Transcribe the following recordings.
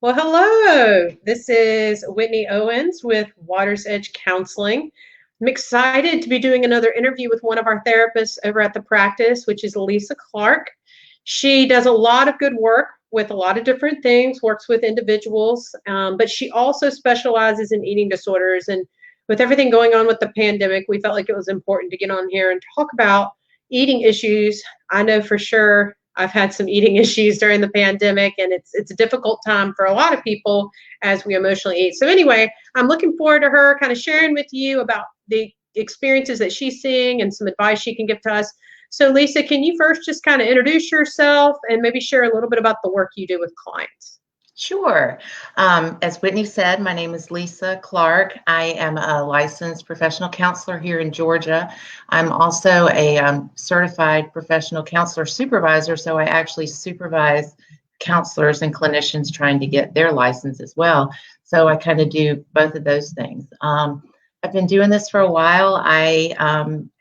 Well, hello. This is Whitney Owens with Water's Edge Counseling. I'm excited to be doing another interview with one of our therapists over at the practice, which is Lisa Clark. She does a lot of good work with a lot of different things, works with individuals, but she also specializes in eating disorders. And with everything going on with the pandemic, we felt like it was important to get on here and talk about eating issues. I know for sure I've had some eating issues during the pandemic, and it's a difficult time for a lot of people as we emotionally eat. So anyway, I'm looking forward to her kind of sharing with you about the experiences that she's seeing and some advice she can give to us. So Lisa, can you first just kind of introduce yourself and maybe share a little bit about the work you do with clients? Sure. As Whitney said, my name is Lisa Clark. I am a licensed professional counselor here in Georgia. I'm also a certified professional counselor supervisor, so I actually supervise counselors and clinicians trying to get their license as well. So I kind of do both of those things. I've been doing this for a while. I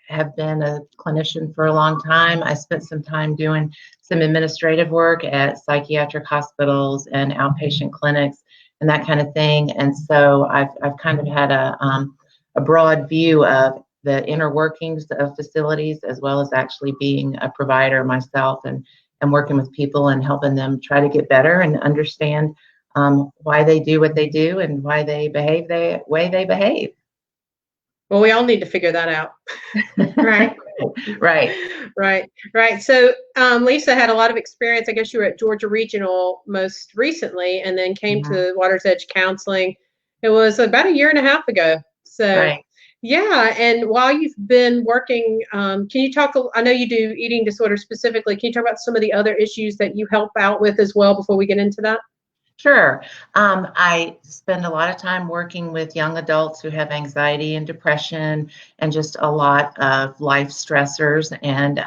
have been a clinician for a long time. I spent some time doing some administrative work at psychiatric hospitals and outpatient clinics and that kind of thing. And so I've kind of had a broad view of the inner workings of facilities, as well as actually being a provider myself and working with people and helping them try to get better and understand why they do what they do and why they behave the way they behave. Well, we all need to figure that out. Right. Right. Right. So Lisa had a lot of experience. I guess you were at Georgia Regional most recently and then came Mhm. to Water's Edge Counseling. It was about a year and a half ago. So Right. yeah, and while you've been working, can you talk, I know you do eating disorder specifically. Can you talk about some of the other issues that you help out with as well before we get into that? Sure. I spend a lot of time working with young adults who have anxiety and depression and just a lot of life stressors. And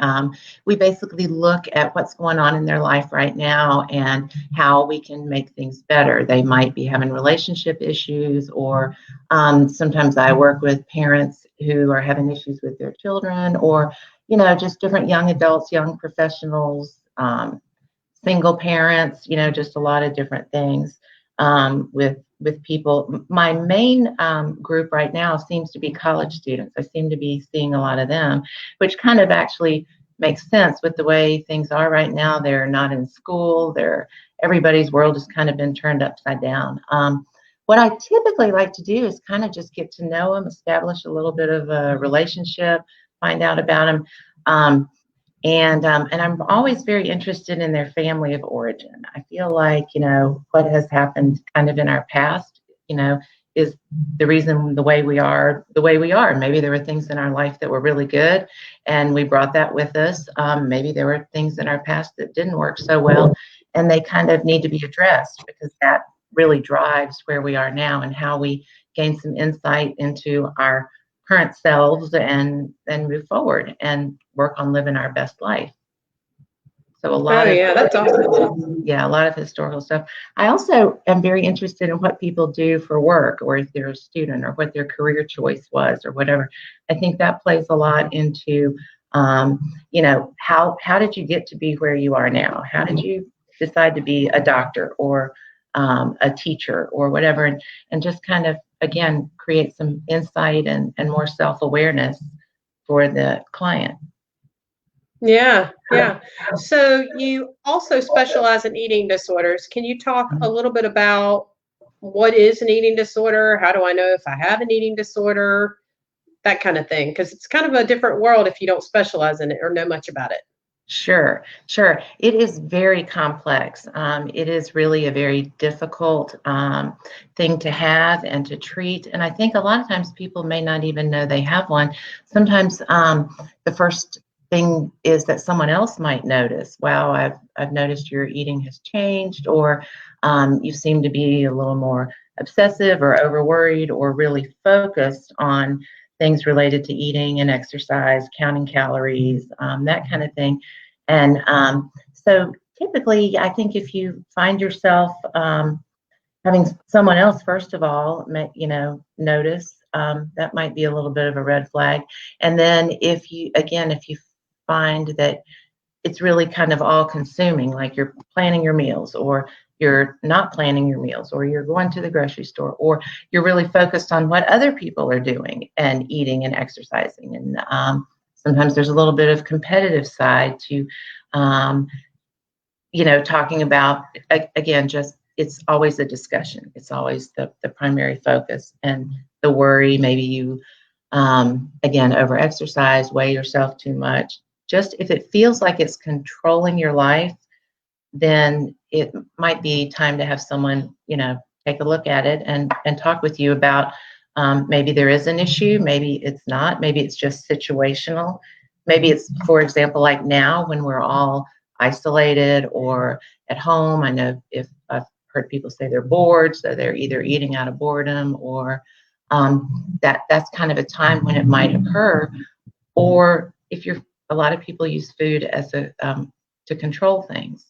we basically look at what's going on in their life right now and how we can make things better. They might be having relationship issues, or sometimes I work with parents who are having issues with their children, or, just different young adults, young professionals. Single parents, just a lot of different things with people. My main group right now seems to be college students. I seem to be seeing a lot of them, which kind of actually makes sense with the way things are right now. They're not in school. Everybody's world has kind of been turned upside down. What I typically like to do is kind of just get to know them, establish a little bit of a relationship, find out about them. And I'm always very interested in their family of origin. I feel like, what has happened kind of in our past, is the reason the way we are. Maybe there were things in our life that were really good and we brought that with us. Maybe there were things in our past that didn't work so well, and they kind of need to be addressed, because that really drives where we are now and how we gain some insight into our current selves and move forward and work on living our best life. So a Oh lot of yeah, that's awesome. yeah, a lot of historical stuff. I also am very interested in what people do for work, or if they're a student, or what their career choice was, or whatever. I think that plays a lot into how did you get to be where you are now? How did you decide to be a doctor, or a teacher, or whatever, and just kind of, again, create some insight and more self-awareness for the client. Yeah, yeah. So you also specialize in eating disorders. Can you talk a little bit about what is an eating disorder? How do I know if I have an eating disorder? That kind of thing, because it's kind of a different world if you don't specialize in it or know much about it. Sure, sure. It is very complex. It is really a very difficult thing to have and to treat. And I think a lot of times people may not even know they have one. Sometimes the first thing is that someone else might notice, wow, I've noticed your eating has changed, or you seem to be a little more obsessive or over worried or really focused on things related to eating and exercise, counting calories, that kind of thing. And so typically, I think if you find yourself having someone else, first of all, notice, that might be a little bit of a red flag. And then if you find that it's really kind of all consuming, like you're planning your meals, or you're not planning your meals, or you're going to the grocery store, or you're really focused on what other people are doing and eating and exercising. And sometimes there's a little bit of competitive side to, talking about, again, just it's always a discussion. It's always the primary focus, and the worry, maybe you, again, over exercise, weigh yourself too much. Just if it feels like it's controlling your life, then it might be time to have someone, take a look at it and talk with you about, maybe there is an issue, maybe it's not, maybe it's just situational. Maybe it's, for example, like now when we're all isolated or at home. I know if I've heard people say they're bored, so they're either eating out of boredom, or that's kind of a time when it might occur. Or if you're, a lot of people use food as to control things.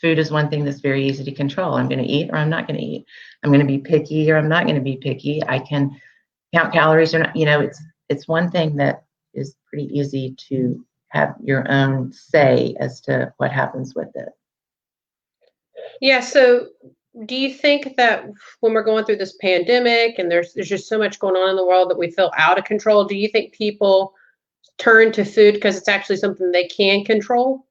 Food is one thing that's very easy to control. I'm going to eat or I'm not going to eat. I'm going to be picky or I'm not going to be picky. I can count calories or not. It's one thing that is pretty easy to have your own say as to what happens with it. Yeah, so do you think that when we're going through this pandemic and there's just so much going on in the world that we feel out of control, do you think people turn to food because it's actually something they can control?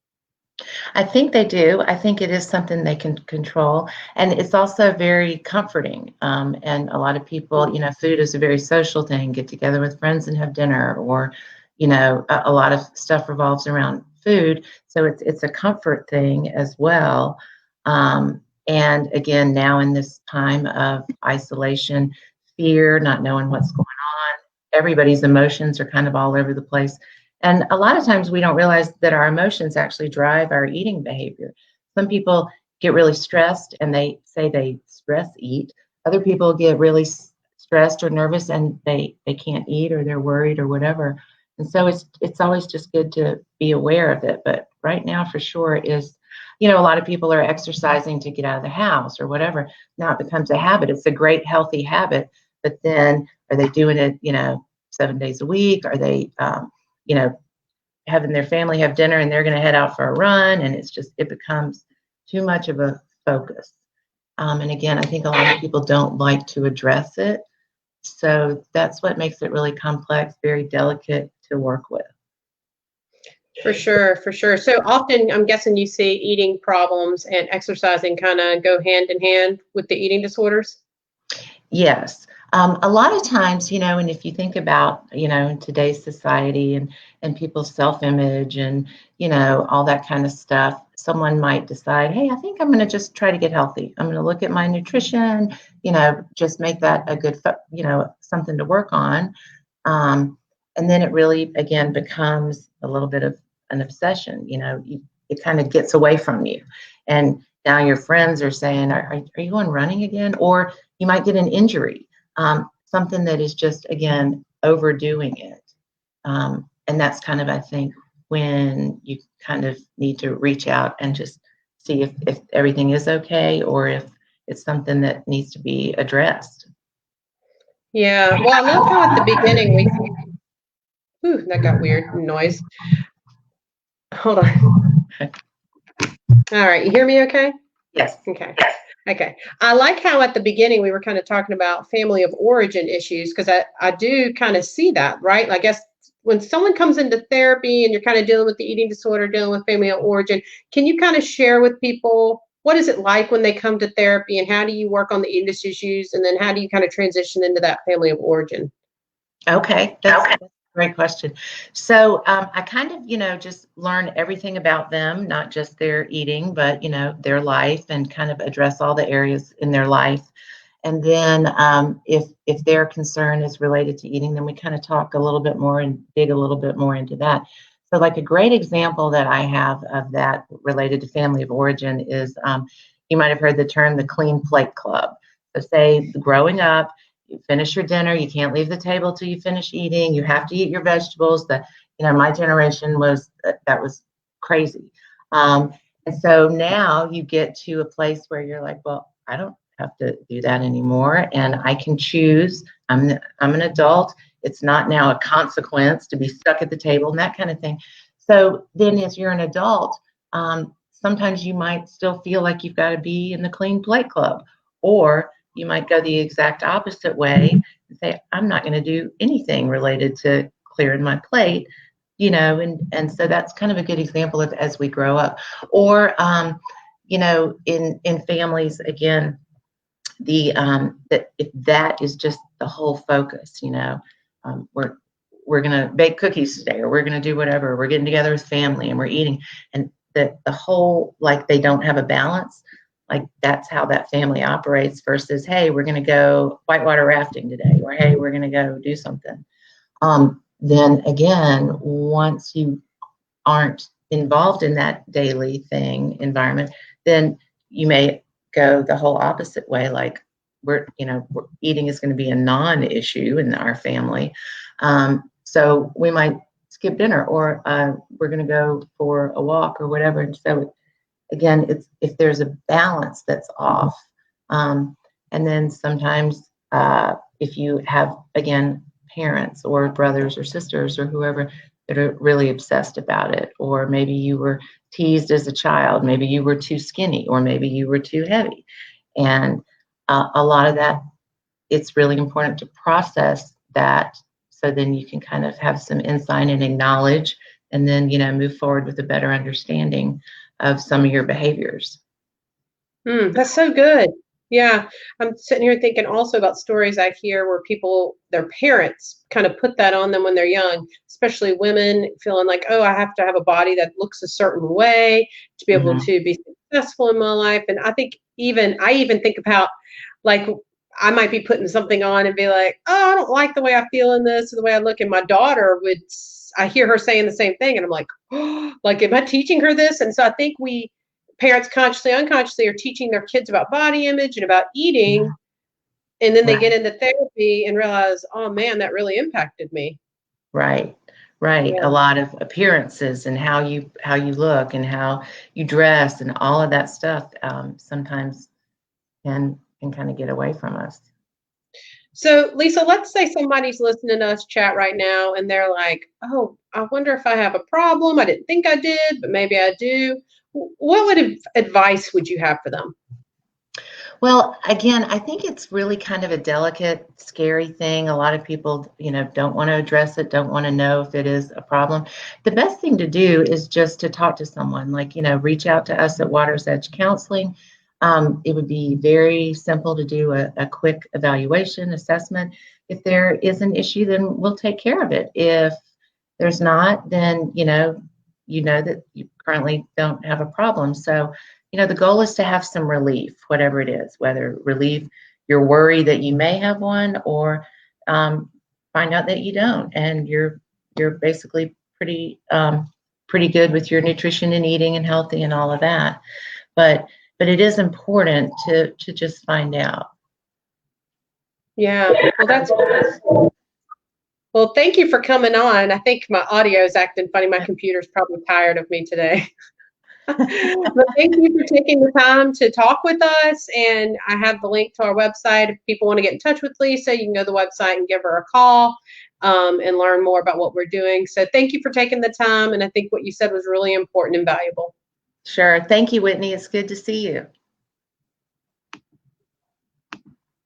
I think they do. I think it is something they can control. And it's also very comforting. And a lot of people, food is a very social thing, get together with friends and have dinner, or, a lot of stuff revolves around food. So it's a comfort thing as well. And again, now in this time of isolation, fear, not knowing what's going on, everybody's emotions are kind of all over the place. And a lot of times we don't realize that our emotions actually drive our eating behavior. Some people get really stressed and they say they stress eat. Other people get really stressed or nervous and they can't eat, or they're worried or whatever. And so it's always just good to be aware of it. But right now for sure is, a lot of people are exercising to get out of the house or whatever. Now it becomes a habit. It's a great healthy habit. But then are they doing it, 7 days a week? Are they, having their family have dinner and they're going to head out for a run, and it becomes too much of a focus. And again, I think a lot of people don't like to address it. So that's what makes it really complex, very delicate to work with. For sure, for sure. So often I'm guessing you see eating problems and exercising kind of go hand in hand with the eating disorders. Yes. A lot of times, and if you think about, in today's society and people's self-image and, all that kind of stuff, someone might decide, hey, I think I'm going to just try to get healthy. I'm going to look at my nutrition, just make that a good, something to work on. And then it really, again, becomes a little bit of an obsession. It kind of gets away from you. And now your friends are saying, are you going running again? Or you might get an injury, something that is just, again, overdoing it. And that's kind of, I think, when you kind of need to reach out and just see if everything is okay, or if it's something that needs to be addressed. Yeah. Well, I love how at the beginning Ooh, that got weird noise. Hold on. All right. You hear me okay? Yes. Okay. Okay. I like how at the beginning we were kind of talking about family of origin issues, because I do kind of see that, right? I guess when someone comes into therapy and you're kind of dealing with the eating disorder, dealing with family of origin, can you kind of share with people what is it like when they come to therapy, and how do you work on the eating issues, and then how do you kind of transition into that family of origin? Okay. That's a great question. So I kind of, just learn everything about them, not just their eating, but, their life, and kind of address all the areas in their life. And then if their concern is related to eating, then we kind of talk a little bit more and dig a little bit more into that. So like a great example that I have of that related to family of origin is, you might have heard the term the Clean Plate Club. So say growing up, you finish your dinner, you can't leave the table till you finish eating. You have to eat your vegetables. My generation that was crazy. And so now you get to a place where you're like, well, I don't have to do that anymore, and I can choose. I'm an adult. It's not now a consequence to be stuck at the table and that kind of thing. So then as you're an adult, sometimes you might still feel like you've got to be in the clean plate club, or you might go the exact opposite way and say, I'm not going to do anything related to clearing my plate, and so that's kind of a good example of as we grow up. Or, in families, again, that if that is just the whole focus, we're going to bake cookies today, or we're going to do whatever, we're getting together with family and we're eating, and the whole, like, they don't have a balance, like that's how that family operates, versus, hey, we're going to go whitewater rafting today, or hey, we're going to go do something. Then again, once you aren't involved in that daily thing environment, then you may go the whole opposite way. Like eating is going to be a non-issue in our family. So we might skip dinner, or we're going to go for a walk or whatever. And so again, it's if there's a balance that's off. And then sometimes if you have, again, parents or brothers or sisters or whoever that are really obsessed about it, or maybe you were teased as a child, maybe you were too skinny, or maybe you were too heavy. And a lot of that, it's really important to process that, so then you can kind of have some insight and acknowledge, and then, move forward with a better understanding of some of your behaviors. That's so good. Yeah, I'm sitting here thinking also about stories I hear where their parents kind of put that on them when they're young, especially women feeling like, oh, I have to have a body that looks a certain way to be able to be successful in my life. And I even think about, like, I might be putting something on and be like, oh, I don't like the way I feel in this or the way I look. And my daughter I hear her saying the same thing. And I'm like, oh, like, am I teaching her this? And so I think parents consciously, unconsciously are teaching their kids about body image and about eating. And then they get into therapy and realize, oh man, that really impacted me. Right. Yeah. A lot of appearances and how you look and how you dress and all of that stuff sometimes can kind of get away from us. So, Lisa, let's say somebody's listening to us chat right now and they're like, oh, I wonder if I have a problem. I didn't think I did, but maybe I do. What advice would you have for them? Well, again, I think it's really kind of a delicate, scary thing. A lot of people, don't want to address it, don't want to know if it is a problem. The best thing to do is just to talk to someone, like, reach out to us at Water's Edge Counseling. It would be very simple to do a quick evaluation assessment. If there is an issue, then we'll take care of it. If there's not, then you know that you currently don't have a problem. So, the goal is to have some relief, whatever it is, whether relieve your worry that you may have one, or find out that you don't, and you're basically pretty good with your nutrition and eating and healthy and all of that. But it is important to just find out. Yeah, well, that's good. Well, thank you for coming on. I think my audio is acting funny. My computer's probably tired of me today. But thank you for taking the time to talk with us. And I have the link to our website. If people want to get in touch with Lisa, you can go to the website and give her a call and learn more about what we're doing. So thank you for taking the time. And I think what you said was really important and valuable. Sure. Thank you, Whitney. It's good to see you.